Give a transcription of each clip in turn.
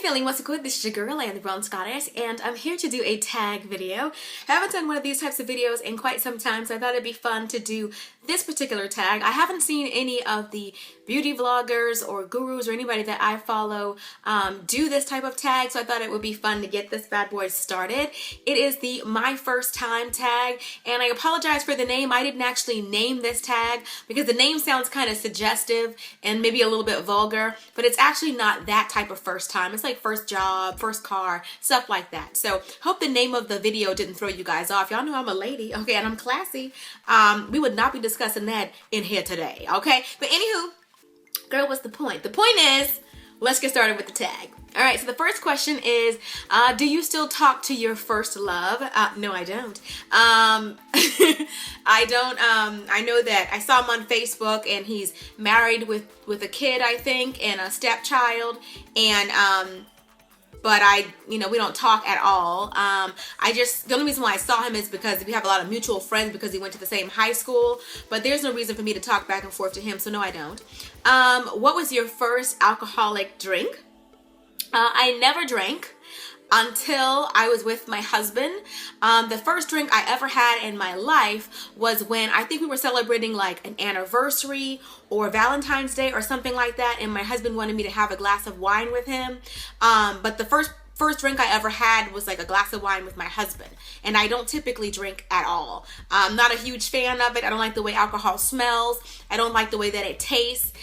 feeling? What's good? This is your girl, I am the Bronze Goddess, and I'm here to do a tag video. I haven't done one of these types of videos in quite some time, so I thought it'd be fun to do this particular tag. I haven't seen any of the beauty vloggers or gurus or anybody that I follow do this type of tag, so I thought it would be fun to get this bad boy started. It is the my first time tag, and I apologize for the name. I didn't actually name this tag because the name sounds kind of suggestive and maybe a little bit vulgar, but it's actually not that type of first time. It's like first job, first car, stuff like that. So hope the name of the video didn't throw you guys off. Y'all know I'm a lady, okay, and I'm classy. We would not be discussing that in here today, okay? But anywho, girl, what's the point? The point is, let's get started with the tag. All right, so the first question is, do you still talk to your first love? No, I don't. I don't. I know that I saw him on Facebook, and he's married with a kid, I think, and a stepchild, and but we don't talk at all. The only reason why I saw him is because we have a lot of mutual friends because he went to the same high school, but there's no reason for me to talk back and forth to him, so no, I don't. What was your first alcoholic drink? I never drank until I was with my husband. The first drink I ever had in my life was when I think we were celebrating like an anniversary or Valentine's Day or something like that, and my husband wanted me to have a glass of wine with him. But the first drink I ever had was like a glass of wine with my husband, and I don't typically drink at all. I'm not a huge fan of it. I don't like the way alcohol smells. I don't like the way that it tastes.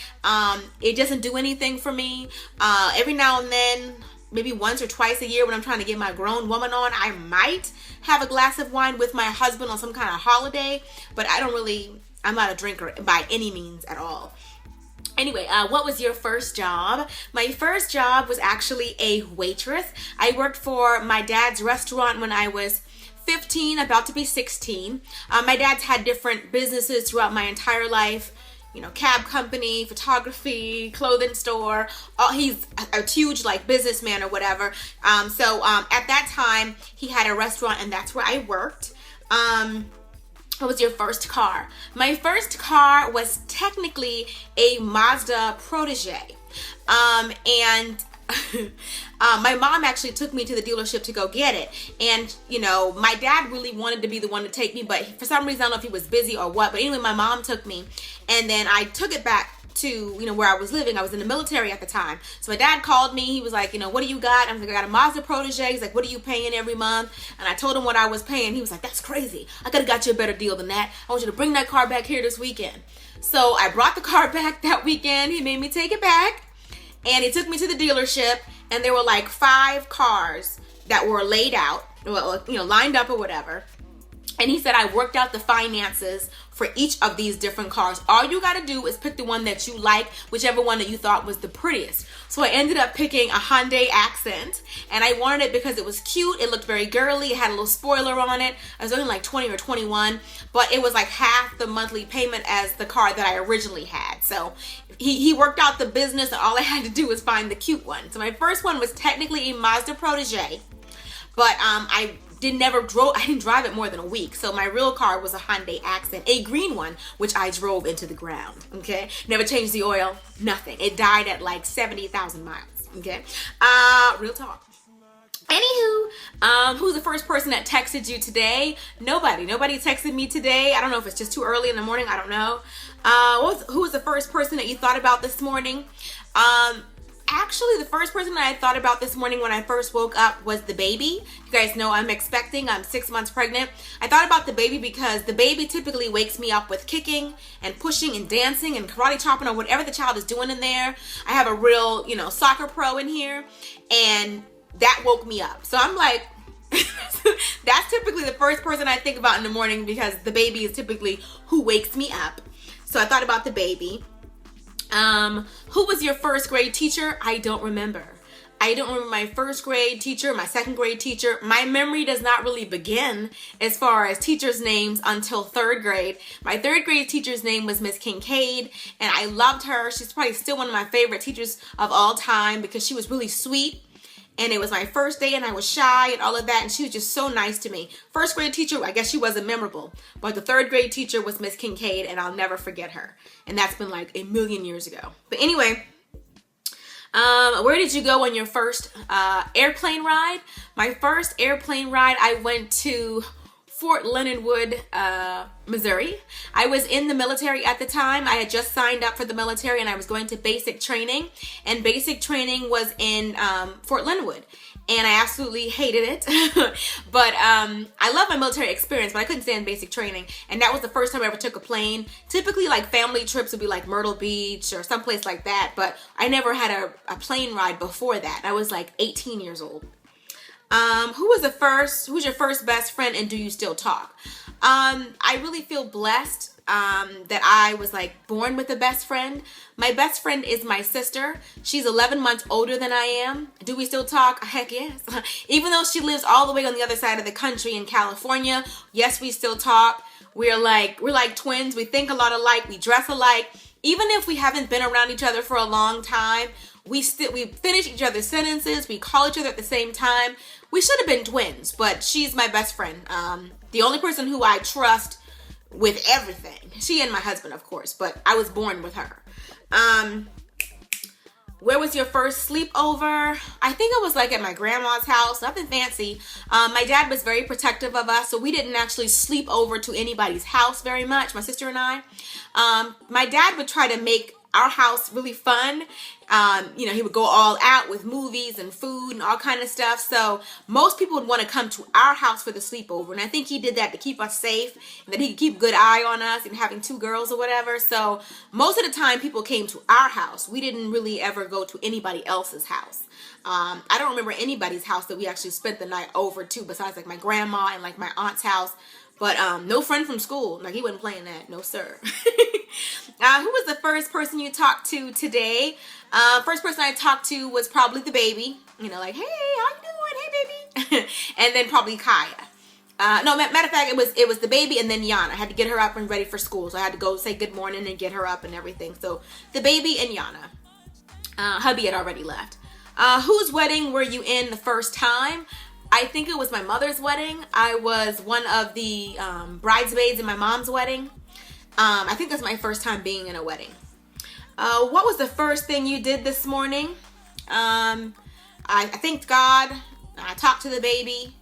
It doesn't do anything for me. Every now and then, maybe once or twice a year when I'm trying to get my grown woman on, I might have a glass of wine with my husband on some kind of holiday, but I'm not a drinker by any means at all. Anyway, what was your first job? My first job was actually a waitress. I worked for my dad's restaurant when I was 15, about to be 16. My dad's had different businesses throughout my entire life. Cab company, photography, clothing store. He's a huge businessman or whatever. So at that time, he had a restaurant, and that's where I worked. What was your first car? My first car was technically a Mazda Protege. And my mom actually took me to the dealership to go get it. And, my dad really wanted to be the one to take me, but for some reason, I don't know if he was busy or what. But anyway, my mom took me, and then I took it back to, where I was living. I was in the military at the time. So my dad called me. He was like, what do you got? I was like, I got a Mazda Protege. He's like, what are you paying every month? And I told him what I was paying. He was like, that's crazy. I could have got you a better deal than that. I want you to bring that car back here this weekend. So I brought the car back that weekend. He made me take it back, and he took me to the dealership, and there were like 5 cars that were laid out, lined up or whatever. And he said, I worked out the finances for each of these different cars. All you got to do is pick the one that you like, whichever one that you thought was the prettiest. So I ended up picking a Hyundai Accent, and I wanted it because it was cute. It looked very girly. It had a little spoiler on it. I was only like 20 or 21, but it was like half the monthly payment as the car that I originally had. So he worked out the business, and all I had to do was find the cute one. So my first one was technically a Mazda Protege, but I didn't drive it more than a week. So my real car was a Hyundai Accent, a green one, which I drove into the ground, okay? Never changed the oil, nothing. It died at like 70,000 miles, okay? Real talk. Anywho, who's the first person that texted you today? Nobody texted me today. I don't know if it's just too early in the morning. I don't know. Who was the first person that you thought about this morning? Actually, the first person that I thought about this morning when I first woke up was the baby. You guys know I'm 6 months pregnant. I thought about the baby because the baby typically wakes me up with kicking and pushing and dancing and karate chopping or whatever the child is doing in there. I have a real, soccer pro in here, and that woke me up. So I'm like, that's typically the first person I think about in the morning because the baby is typically who wakes me up. So I thought about the baby. Who was your first grade teacher? I don't remember. I don't remember my first grade teacher, my second grade teacher. My memory does not really begin as far as teachers' names until 3rd grade. My 3rd grade teacher's name was Miss Kincaid, and I loved her. She's probably still one of my favorite teachers of all time because she was really sweet. And it was my first day, and I was shy and all of that, and she was just so nice to me. First grade teacher, I guess she wasn't memorable, but the 3rd grade teacher was Miss Kincaid, and I'll never forget her. And that's been like a million years ago. But anyway, Where did you go on your first airplane ride? My first airplane ride, I went to Fort Leonard Wood, Missouri. I was in the military at the time. I had just signed up for the military and I was going to basic training. And basic training was in Fort Leonard Wood. And I absolutely hated it. But I love my military experience, but I couldn't stand basic training. And that was the first time I ever took a plane. Typically, like family trips would be like Myrtle Beach or someplace like that. But I never had a plane ride before that. I was like 18 years old. Who's your first best friend and do you still talk? I really feel blessed that I was like born with a best friend. My best friend is my sister. She's 11 months older than I am. Do we still talk? Heck yes. Even though she lives all the way on the other side of the country in California, yes, we still talk. We're like twins. We think a lot alike. We dress alike. Even if we haven't been around each other for a long time, we finish each other's sentences. We call each other at the same time. We should have been twins, but she's my best friend. The only person who I trust with everything. She and my husband, of course, but I was born with her. Where was your first sleepover? I think it was like at my grandma's house, nothing fancy. My dad was very protective of us, so we didn't actually sleep over to anybody's house very much, my sister and I. My dad would try to make our house really fun. He would go all out with movies and food and all kind of stuff. So most people would want to come to our house for the sleepover. And I think he did that to keep us safe and that he could keep a good eye on us and having two girls or whatever. So most of the time people came to our house. We didn't really ever go to anybody else's house. I don't remember anybody's house that we actually spent the night over to besides like my grandma and like my aunt's house. But no friend from school. Like, he wasn't playing that. No, sir. Who was the first person you talked to today? First person I talked to was probably the baby. Like, hey, how you doing? Hey, baby. And then probably Kaya. No, matter of fact, it was the baby and then Yana. I had to get her up and ready for school. So I had to go say good morning and get her up and everything. So the baby and Yana. Hubby had already left. Whose wedding were you in the first time? I think it was my mother's wedding. I was one of the bridesmaids in my mom's wedding. I think that's my first time being in a wedding. What was the first thing you did this morning? I thanked God. I talked to the baby.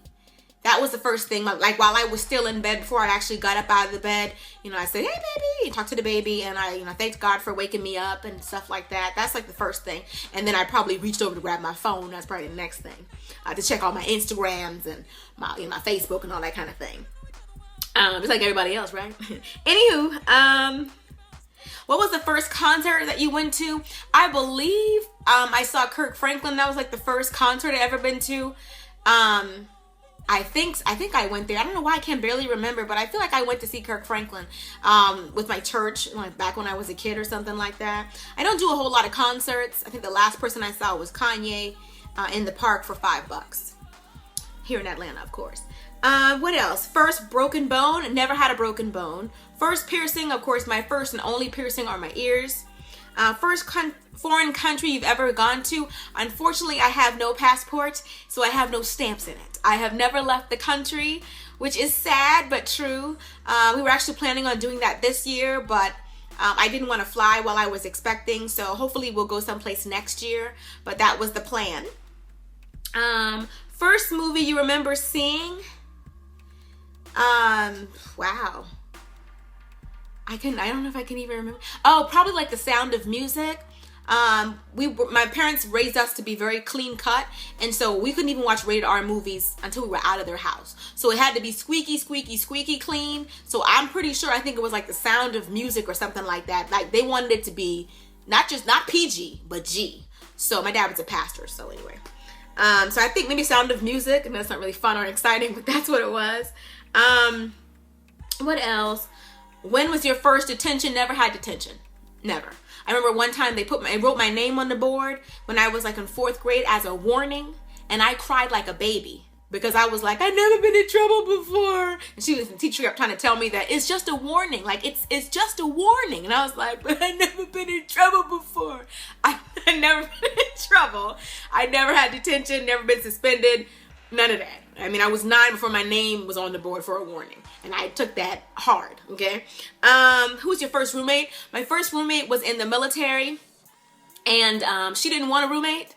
That was the first thing. Like while I was still in bed before I actually got up out of the bed, I said, hey, baby, and talked to the baby. And I thanked God for waking me up and stuff like that. That's like the first thing. And then I probably reached over to grab my phone. That's probably the next thing. To check all my Instagrams and my Facebook and all that kind of thing. Just like everybody else, right? Anywho, what was the first concert that you went to? I believe I saw Kirk Franklin. That was like the first concert I've ever been to. I think I went there. I don't know why I can barely remember, but I feel like I went to see Kirk Franklin with my church, like back when I was a kid or something like that. I don't do a whole lot of concerts. I think the last person I saw was Kanye in the park for $5 here in Atlanta, of course. What else? First broken bone. Never had a broken bone. First piercing. Of course, my first and only piercing are my ears. First foreign country you've ever gone to. Unfortunately, I have no passport, so I have no stamps in it. I have never left the country, which is sad but true. We were actually planning on doing that this year, but I didn't want to fly while I was expecting, so hopefully we'll go someplace next year, but that was the plan. First movie you remember seeing? Wow. I don't know if I can even remember. Oh, probably like The Sound of Music. My parents raised us to be very clean cut, and so we couldn't even watch rated R movies until we were out of their house. So it had to be squeaky, squeaky, squeaky clean. So I'm pretty sure, I think it was like The Sound of Music or something like that. Like they wanted it to be not PG, but G. So my dad was a pastor, so anyway. So I think maybe Sound of Music, and that's not really fun or exciting, but that's what it was. What else? When was your first detention? Never had detention. Never. I remember one time they wrote my name on the board when I was like in 4th grade as a warning, and I cried like a baby because I was like, I've never been in trouble before. And the teacher kept trying to tell me that it's just a warning, like it's just a warning. And I was like, but I've never been in trouble before. I never been in trouble. I never had detention, never been suspended, none of that. I mean, I was 9 before my name was on the board for a warning. And I took that hard, okay? Who was your first roommate? My first roommate was in the military. and she didn't want a roommate.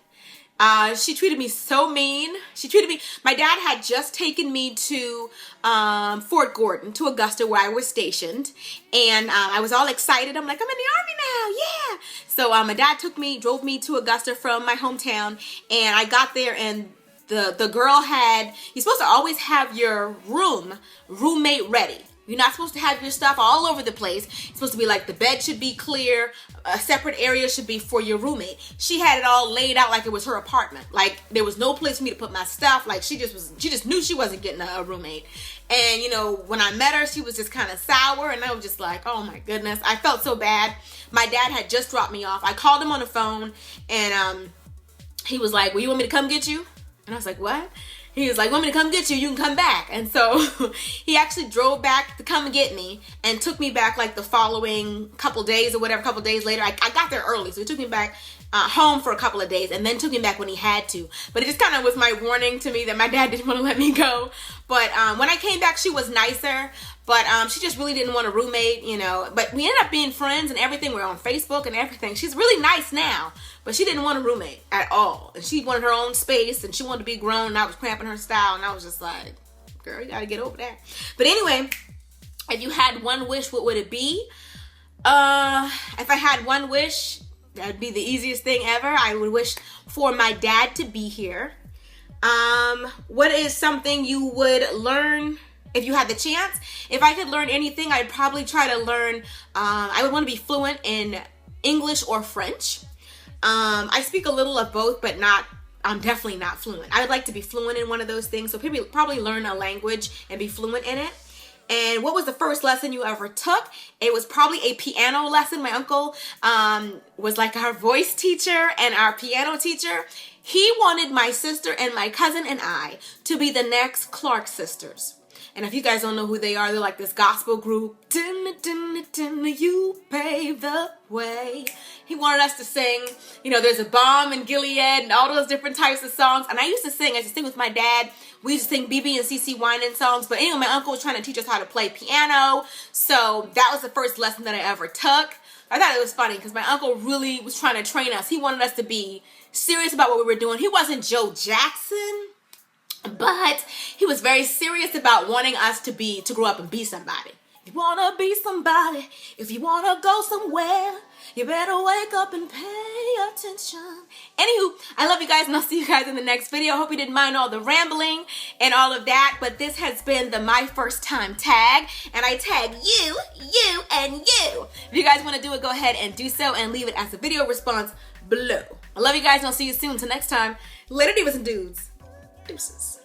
She treated me so mean. My dad had just taken me to Fort Gordon, to Augusta, where I was stationed. And I was all excited. I'm like, I'm in the Army now, yeah. So my dad drove me to Augusta from my hometown. And I got there, and the girl you're supposed to always have your roommate ready. You're not supposed to have your stuff all over the place. It's supposed to be like the bed should be clear. A separate area should be for your roommate. She had it all laid out like it was her apartment. Like there was no place for me to put my stuff. Like she just knew she wasn't getting a roommate. And you know, when I met her, she was just kind of sour, and I was just like, oh my goodness. I felt so bad. My dad had just dropped me off. I called him on the phone, and he was like, well, you want me to come get you? And I was like, what? He was like, want me to come get you? You can come back. And so he actually drove back to come and get me and took me back like the following couple days or whatever, couple days later. I got there early, so he took me back home for a couple of days and then took me back when he had to. But it just kind of was my warning to me that my dad didn't want to let me go. But when I came back, she was nicer. But she just really didn't want a roommate, you know. But we ended up being friends and everything. We're on Facebook and everything. She's really nice now. But she didn't want a roommate at all. And she wanted her own space. And she wanted to be grown. And I was cramping her style. And I was just like, girl, you got to get over that. But anyway, if you had one wish, what would it be? If I had one wish, that would be the easiest thing ever. I would wish for my dad to be here. What is something you would learn if you had the chance? If I could learn anything, I'd probably try to learn, I would want to be fluent in English or French. I speak a little of both, but I'm definitely not fluent. I would like to be fluent in one of those things. So probably learn a language and be fluent in it. And what was the first lesson you ever took? It was probably a piano lesson. My uncle was like our voice teacher and our piano teacher. He wanted my sister and my cousin and I to be the next Clark sisters. And if you guys don't know who they are, they're like this gospel group. You pave the way. He wanted us to sing, you know, there's a balm in Gilead and all those different types of songs. And I used to sing with my dad. We used to sing BB and CC Winans songs. But anyway, my uncle was trying to teach us how to play piano. So that was the first lesson that I ever took. I thought it was funny because my uncle really was trying to train us. He wanted us to be serious about what we were doing. He wasn't Joe Jackson, but he was very serious about wanting us to grow up and be somebody. If you want to be somebody, if you want to go somewhere, you better wake up and pay attention. Anywho, I love you guys, and I'll see you guys in the next video. I hope you didn't mind all the rambling and all of that, but this has been the My First Time tag, and I tag you, and you. If you guys want to do it, go ahead and do so, and leave it as a video response below. I love you guys, and I'll see you soon. Until next time, later divas and dudes. Deuces.